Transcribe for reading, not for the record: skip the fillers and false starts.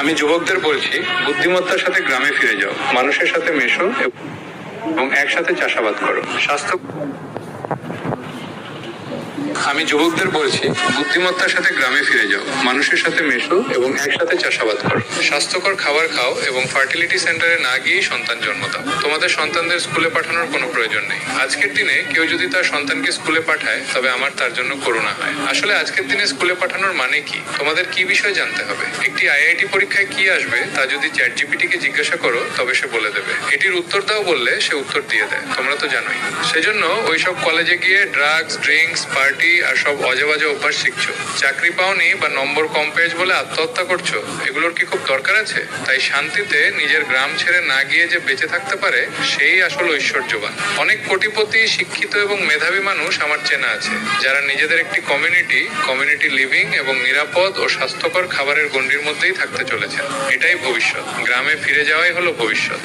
আমি যুবকদের বলছি, বুদ্ধিমত্তার সাথে গ্রামে ফিরে যাও, মানুষের সাথে মেশো এবং একসাথে চাষাবাদ করো। আমি যুবকদের বলছি, বুদ্ধিমত্তার সাথে গ্রামে ফিরে যাও, মানুষের সাথে মেশো এবং একসাথে চাষাবাদ করো। স্বাস্থ্যকর খাবার খাও এবং ফার্টিলিটি সেন্টারে না গিয়েই সন্তান জন্ম দাও। তোমাদের সন্তানদের স্কুলে পাঠানোর কোনো প্রয়োজন নেই। আজকের দিনে কেউ যদি তার সন্তানকে স্কুলে পাঠায়, তবে আমার তার জন্য করুণা হয়। আসলে আজকের দিনে স্কুলে পাঠানোর মানে কি? তোমাদের কি বিষয় জানতে হবে? একটি আইআইটি পরীক্ষায় কি আসবে তা যদি চ্যাট জিপিটিকে জিজ্ঞাসা করো, তবে সে বলে দেবে। এটির উত্তর দাও বললে সে উত্তর দিয়ে দেয়। তোমরা তো জানোই। সেজন্য ওইসব কলেজে গিয়ে ড্রাগস, ড্রিঙ্কস, পার্টি আর সব অজেবাজে অভ্যাস শিখছো। চাকরি পাওনি বা নম্বর কম পেয়েছ বলে আত্মহত্যা করছো। এগুলোর কি খুব দরকার আছে? তাই শান্তিতে নিজের গ্রাম ছেড়ে না গিয়ে যে বেঁচে থাকতে পারে, সেই আসল ঐশ্বর্যবান। অনেক কোটিপতি, শিক্ষিত এবং মেধাবী মানুষ আমার চেনা আছে, যারা নিজেদের একটি কমিউনিটি লিভিং এবং নিরাপদ ও স্বাস্থ্যকর খাবারের গণ্ডির মধ্যেই থাকতে চলেছেন। এটাই ভবিষ্যৎ। গ্রামে ফিরে যাওয়াই হলো ভবিষ্যৎ।